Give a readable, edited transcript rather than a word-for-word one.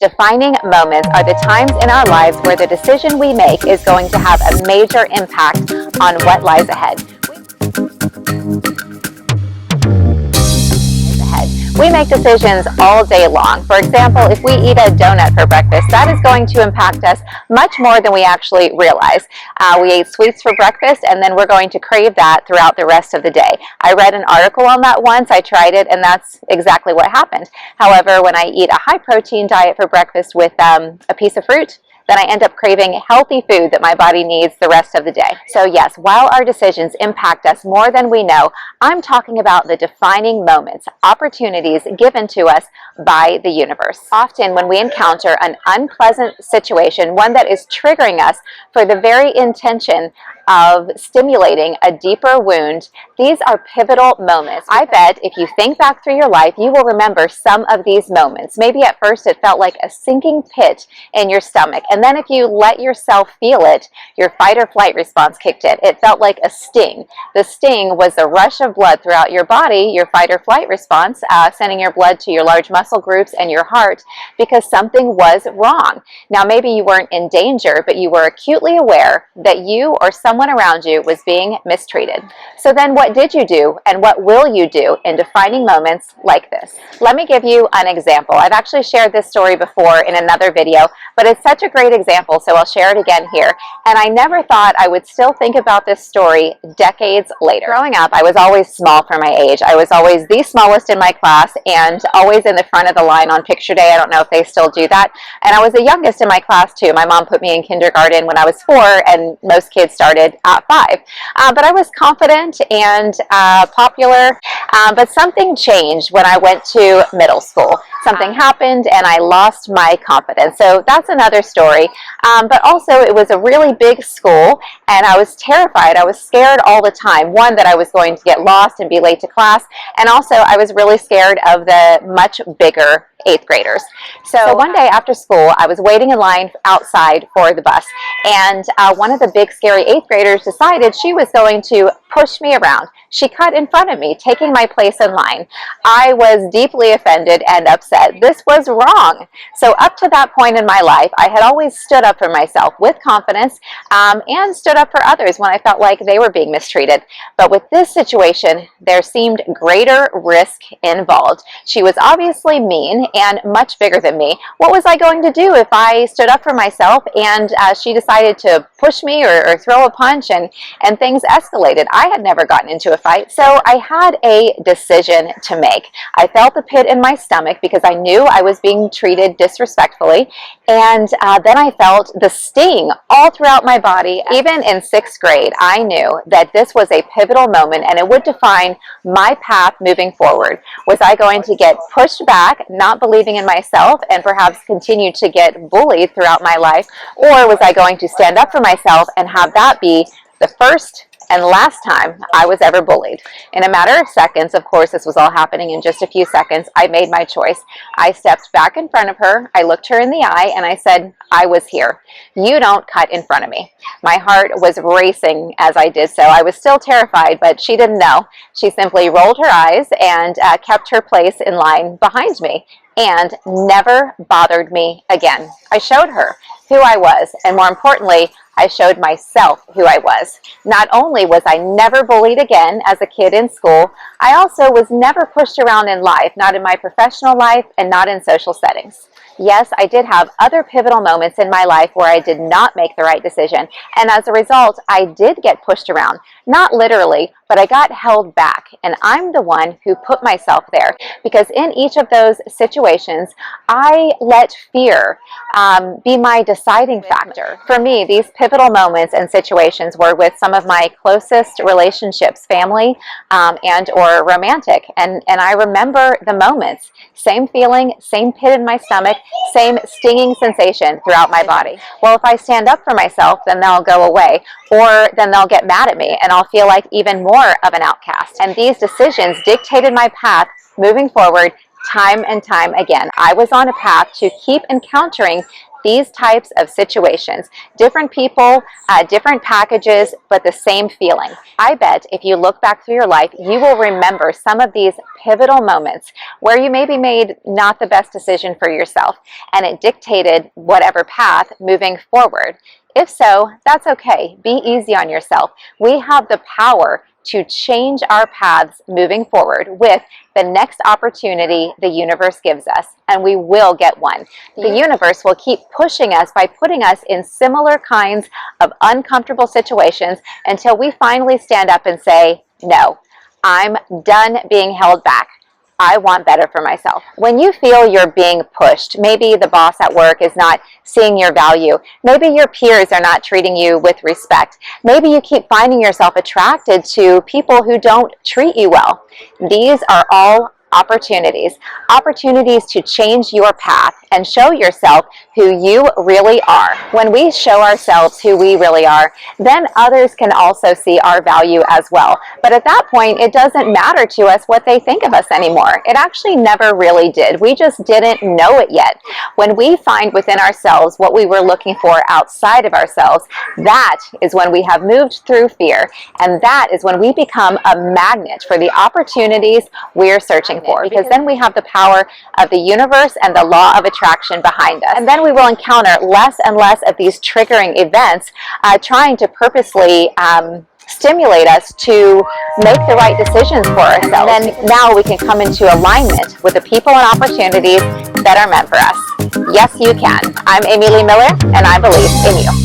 Defining moments are the times in our lives where the decision we make is going to have a major impact on what lies ahead. We make decisions all day long. For example, if we eat a donut for breakfast, that is going to impact us much more than we actually realize. We ate sweets for breakfast, and then we're going to crave that throughout the rest of the day. I read an article on that once, I tried it, and that's exactly what happened. However, when I eat a high-protein diet for breakfast with a piece of fruit, then I end up craving healthy food that my body needs the rest of the day. So yes, while our decisions impact us more than we know, I'm talking about the defining moments, opportunities given to us by the universe. Often when we encounter an unpleasant situation, one that is triggering us for the very intention of stimulating a deeper wound, these are pivotal moments. I bet if you think back through your life, you will remember some of these moments. Maybe at first it felt like a sinking pit in your stomach, and then if you let yourself feel it, your fight or flight response kicked in. It felt like a sting. The sting was a rush of blood throughout your body, your fight or flight response, sending your blood to your large muscle groups and your heart because something was wrong. Now maybe you weren't in danger, but you were acutely aware that you or someone around you was being mistreated. So then what did you do, and what will you do in defining moments like this? Let me give you an example. I've actually shared this story before in another video, but it's such a great example, so I'll share it again here. And I never thought I would still think about this story decades later. Growing up, I was always small for my age. I was always the smallest in my class and always in the front of the line on picture day. I don't know if they still do that. And I was the youngest in my class too. My mom put me in kindergarten when I was 4, and most kids started at 5. But I was confident and popular, but something changed when I went to middle school. Something happened and I lost my confidence. So that's another story. But also it was a really big school and I was terrified. I was scared all the time. One, that I was going to get lost and be late to class. And also I was really scared of the much bigger 8th graders. So one day after school, I was waiting in line outside for the bus, and one of the big scary 8th graders decided she was going to push me around. She cut in front of me, taking my place in line. I was deeply offended and upset. This was wrong. So up to that point in my life, I had always stood up for myself with confidence and stood up for others when I felt like they were being mistreated. But with this situation, there seemed greater risk involved. She was obviously mean and much bigger than me. What was I going to do if I stood up for myself and she decided to push me or throw a punch and things escalated? I had never gotten into a fight, so I had a decision to make. I felt the pit in my stomach because I knew I was being treated disrespectfully, and then I felt the sting all throughout my body. Even in 6th grade, I knew that this was a pivotal moment and it would define my path moving forward. Was I going to get pushed back, not believing in myself, and perhaps continue to get bullied throughout my life, or was I going to stand up for myself and have that be the first and last time I was ever bullied? In a matter of seconds, of course this was all happening in just a few seconds, I made my choice. I stepped back in front of her, I looked her in the eye, and I said, I was here. You don't cut in front of me. My heart was racing as I did so. I was still terrified, but she didn't know. She simply rolled her eyes and kept her place in line behind me and never bothered me again. I showed her who I was, and more importantly, I showed myself who I was. Not only was I never bullied again as a kid in school, I also was never pushed around in life, not in my professional life and not in social settings. Yes, I did have other pivotal moments in my life where I did not make the right decision, and as a result, I did get pushed around. Not literally, but I got held back, and I'm the one who put myself there, because in each of those situations, I let fear be my deciding factor. For me, these pivotal moments and situations were with some of my closest relationships, family and or romantic, and I remember the moments. Same feeling, same pit in my stomach, same stinging sensation throughout my body. Well, if I stand up for myself, then they'll go away, or then they'll get mad at me and I'll feel like even more of an outcast. And these decisions dictated my path moving forward time and time again. I was on a path to keep encountering these types of situations. Different people, different packages, but the same feeling. I bet if you look back through your life, you will remember some of these pivotal moments where you maybe made not the best decision for yourself, and it dictated whatever path moving forward. If so, that's okay. Be easy on yourself. We have the power to change our paths moving forward with the next opportunity the universe gives us, and we will get one. The universe will keep pushing us by putting us in similar kinds of uncomfortable situations until we finally stand up and say, no, I'm done being held back. I want better for myself. When you feel you're being pushed, maybe the boss at work is not seeing your value, maybe your peers are not treating you with respect, maybe you keep finding yourself attracted to people who don't treat you well. These are all opportunities to change your path and show yourself who you really are. When we show ourselves who we really are, then others can also see our value as well. But at that point, it doesn't matter to us what they think of us anymore. It actually never really did. We just didn't know it yet. When we find within ourselves what we were looking for outside of ourselves, that is when we have moved through fear, and that is when we become a magnet for the opportunities we're searching for, because then we have the power of the universe and the law of attraction behind us. And then we will encounter less and less of these triggering events trying to purposely stimulate us to make the right decisions for ourselves. And then now we can come into alignment with the people and opportunities that are meant for us. Yes, you can. I'm Amy Lee Miller, and I believe in you.